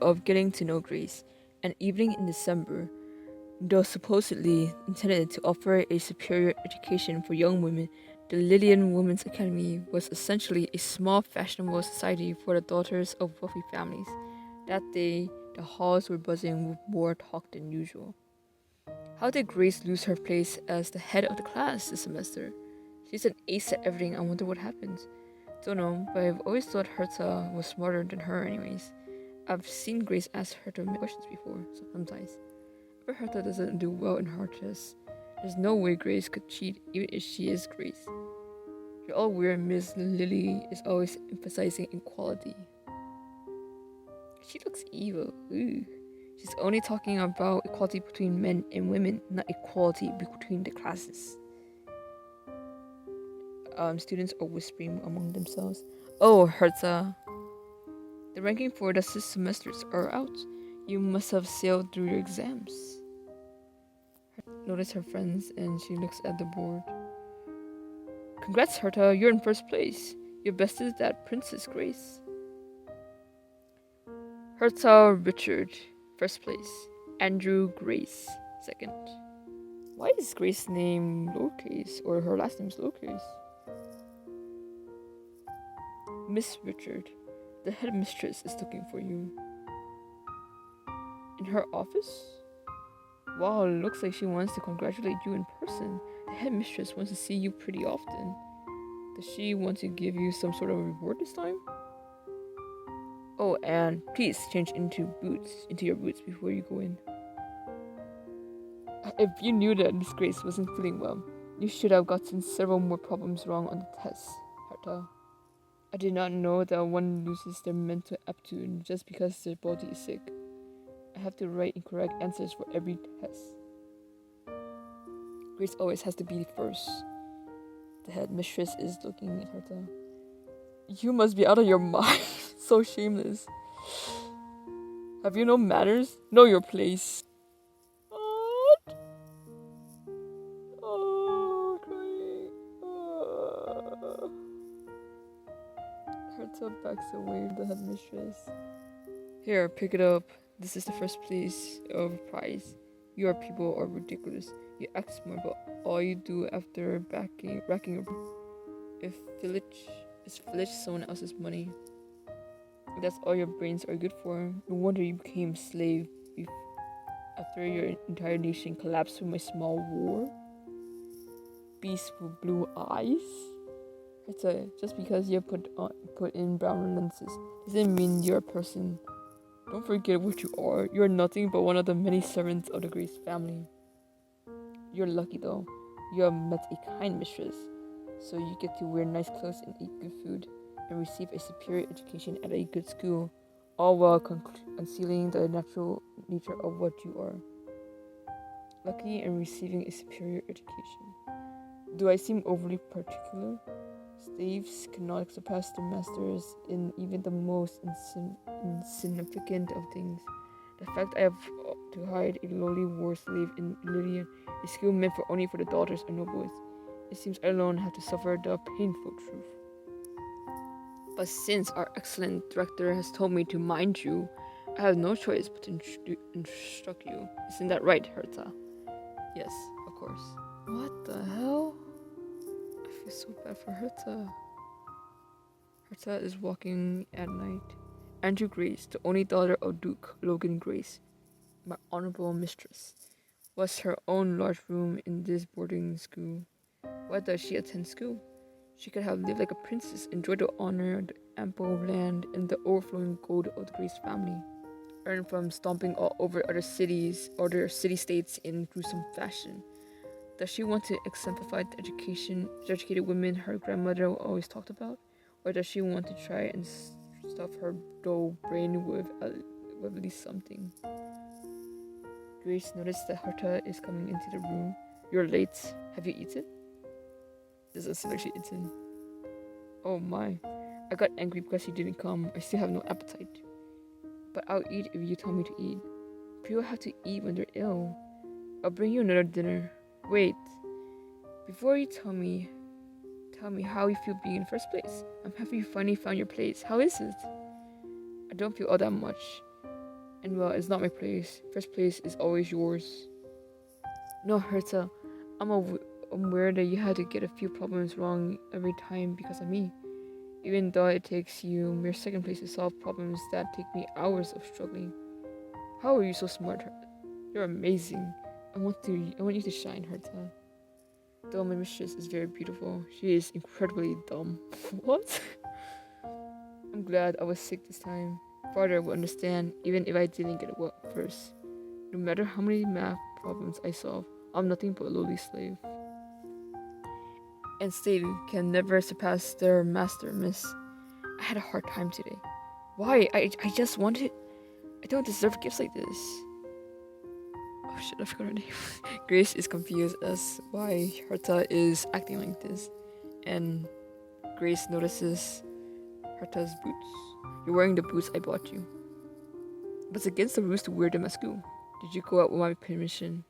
Of getting to know Grace, an evening in December, though supposedly intended to offer a superior education for young women, the Lillian Women's Academy was essentially a small fashionable society for the daughters of wealthy families. That day, the halls were buzzing with more talk than usual. How did Grace lose her place as the head of the class this semester? She's an ace at everything. I wonder what happened. Don't know, but I've always thought Herta was smarter than her, anyways. I've seen Grace ask Herta many questions before, so sometimes. But Herta doesn't do well in hard tests. There's no way Grace could cheat, even if she is Grace. You're all weird, Miss Lily is always emphasizing equality. She looks evil. Ooh. She's only talking about equality between men and women, not equality between the classes. Students are whispering among themselves. Oh, Herta, the ranking for the semesters are out. You must have sailed through your exams. Notice her friends and she looks at the board. Congrats, Herta, you're in first place. You bested that Princess Grace. Herta Richard, first place. Andrew Grace, second. Why is Grace's name lowercase or her last name is lowercase? Miss Richard, the headmistress is looking for you. In her office? Wow, it looks like she wants to congratulate you in person. The headmistress wants to see you pretty often. Does she want to give you some sort of reward this time? Oh, and please change into your boots before you go in. If you knew that Miss Grace wasn't feeling well, you should have gotten several more problems wrong on the test, Herta. I did not know that one loses their mental aptitude just because their body is sick. I have to write incorrect answers for every test. Grace always has to be first. The headmistress is looking at Herta. You must be out of your mind. So shameless. Have you no manners? Know your place. What? Oh, crying. Herta backs away the headmistress. Here, pick it up. This is the first place of prize. Your people are ridiculous. You act smart, but all you do after racking your if village someone else's money. That's all your brains are good for. No wonder you became slave after your entire nation collapsed from a small war. Beast with blue eyes. Just because you put in brown lenses doesn't mean you're a person. Don't forget what you are. You're nothing but one of the many servants of the Grace family. You're lucky though. You have met a kind mistress, so you get to wear nice clothes and eat good food, and receive a superior education at a good school, all while concealing the natural nature of what you are. Lucky and receiving a superior education. Do I seem overly particular? Slaves cannot surpass their masters in even the most insignificant of things. The fact I have to hide a lowly war slave in Lydian, a skill meant only for the daughters of nobles. It seems I alone have to suffer the painful truth. But since our excellent director has told me to mind you, I have no choice but to instruct you. Isn't that right, Herta? Yes, of course. What the hell? I feel so bad for Herta. Herta is walking at night. Andrew Grace, the only daughter of Duke Logan Grace, my honorable mistress, was her own large room in this boarding school. Why does she attend school? She could have lived like a princess, enjoyed the honor, the ample land, and the overflowing gold of the Grace family, earned from stomping all over other cities or their city-states in gruesome fashion. Does she want to exemplify the educated women her grandmother always talked about? Or does she want to try and stuff her dull brain with at least something? Grace noticed that Herta is coming into the room. You're late. Have you eaten? Doesn't seem like she eaten. Oh my. I got angry because she didn't come. I still have no appetite. But I'll eat if you tell me to eat. People have to eat when they're ill. I'll bring you another dinner. Wait. Before you tell me how you feel being in the first place. I'm happy you finally found your place. How is it? I don't feel all that much. And well, it's not my place. First place is always yours. No, Herta, I'm aware that you had to get a few problems wrong every time because of me. Even though it takes you mere second place to solve problems that take me hours of struggling. How are you so smart? You're amazing. I want you to shine, Herta. Though my mistress is very beautiful, she is incredibly dumb. What? I'm glad I was sick this time. Father will understand even if I didn't get it well at first. No matter how many math problems I solve, I'm nothing but a lowly slave. And slave can never surpass their master, miss. I had a hard time today. Why? I just wanted. I don't deserve gifts like this. Oh shit, I forgot her name. Grace is confused as why Herta is acting like this. And Grace notices Herta's boots. You're wearing the boots I bought you. But it's against the rules to wear them at school. Did you go out with my permission?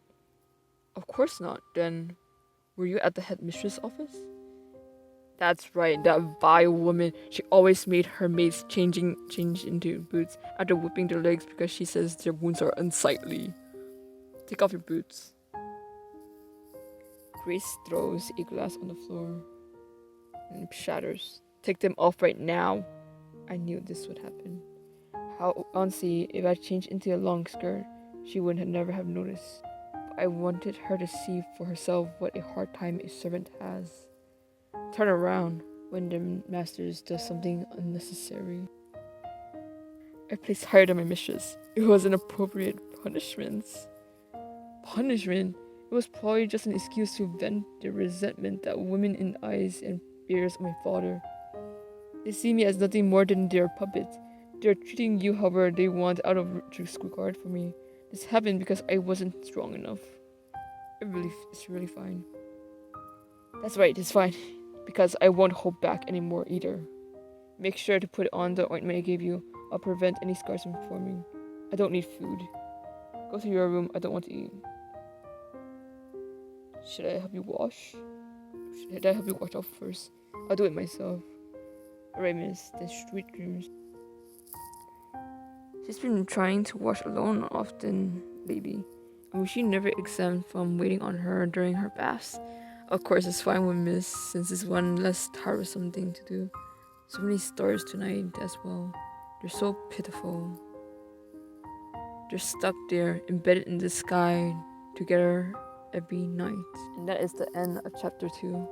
Of course not. Then, were you at the headmistress office? That's right, that vile woman. She always made her maids change into boots after whipping their legs because she says their wounds are unsightly. Take off your boots. Grace throws a glass on the floor and it shatters. Take them off right now. I knew this would happen. How honestly, if I changed into a long skirt, she would never have noticed. But I wanted her to see for herself what a hard time a servant has. Turn around when the masters does something unnecessary. I placed higher than my mistress. It was an appropriate punishment. Punishment? It was probably just an excuse to vent the resentment that women in the eyes and ears of my father. They see me as nothing more than their puppet. They're treating you however they want out of disregard for me. This happened because I wasn't strong enough. It's really fine. That's right, it's fine. Because I won't hold back anymore either. Make sure to put on the ointment I gave you. I'll prevent any scars from forming. I don't need food. Go to your room, I don't want to eat. Should I help you wash? Should I help you wash off first? I'll do it myself. Alright, miss, then sweet dreams. She's been trying to wash alone often lately. And was she never exempt from waiting on her during her baths? Of course, it's fine with Miss, since it's one less tiresome thing to do. So many stars tonight as well. They're so pitiful. They're stuck there, embedded in the sky, together every night. And that is the end of chapter 2.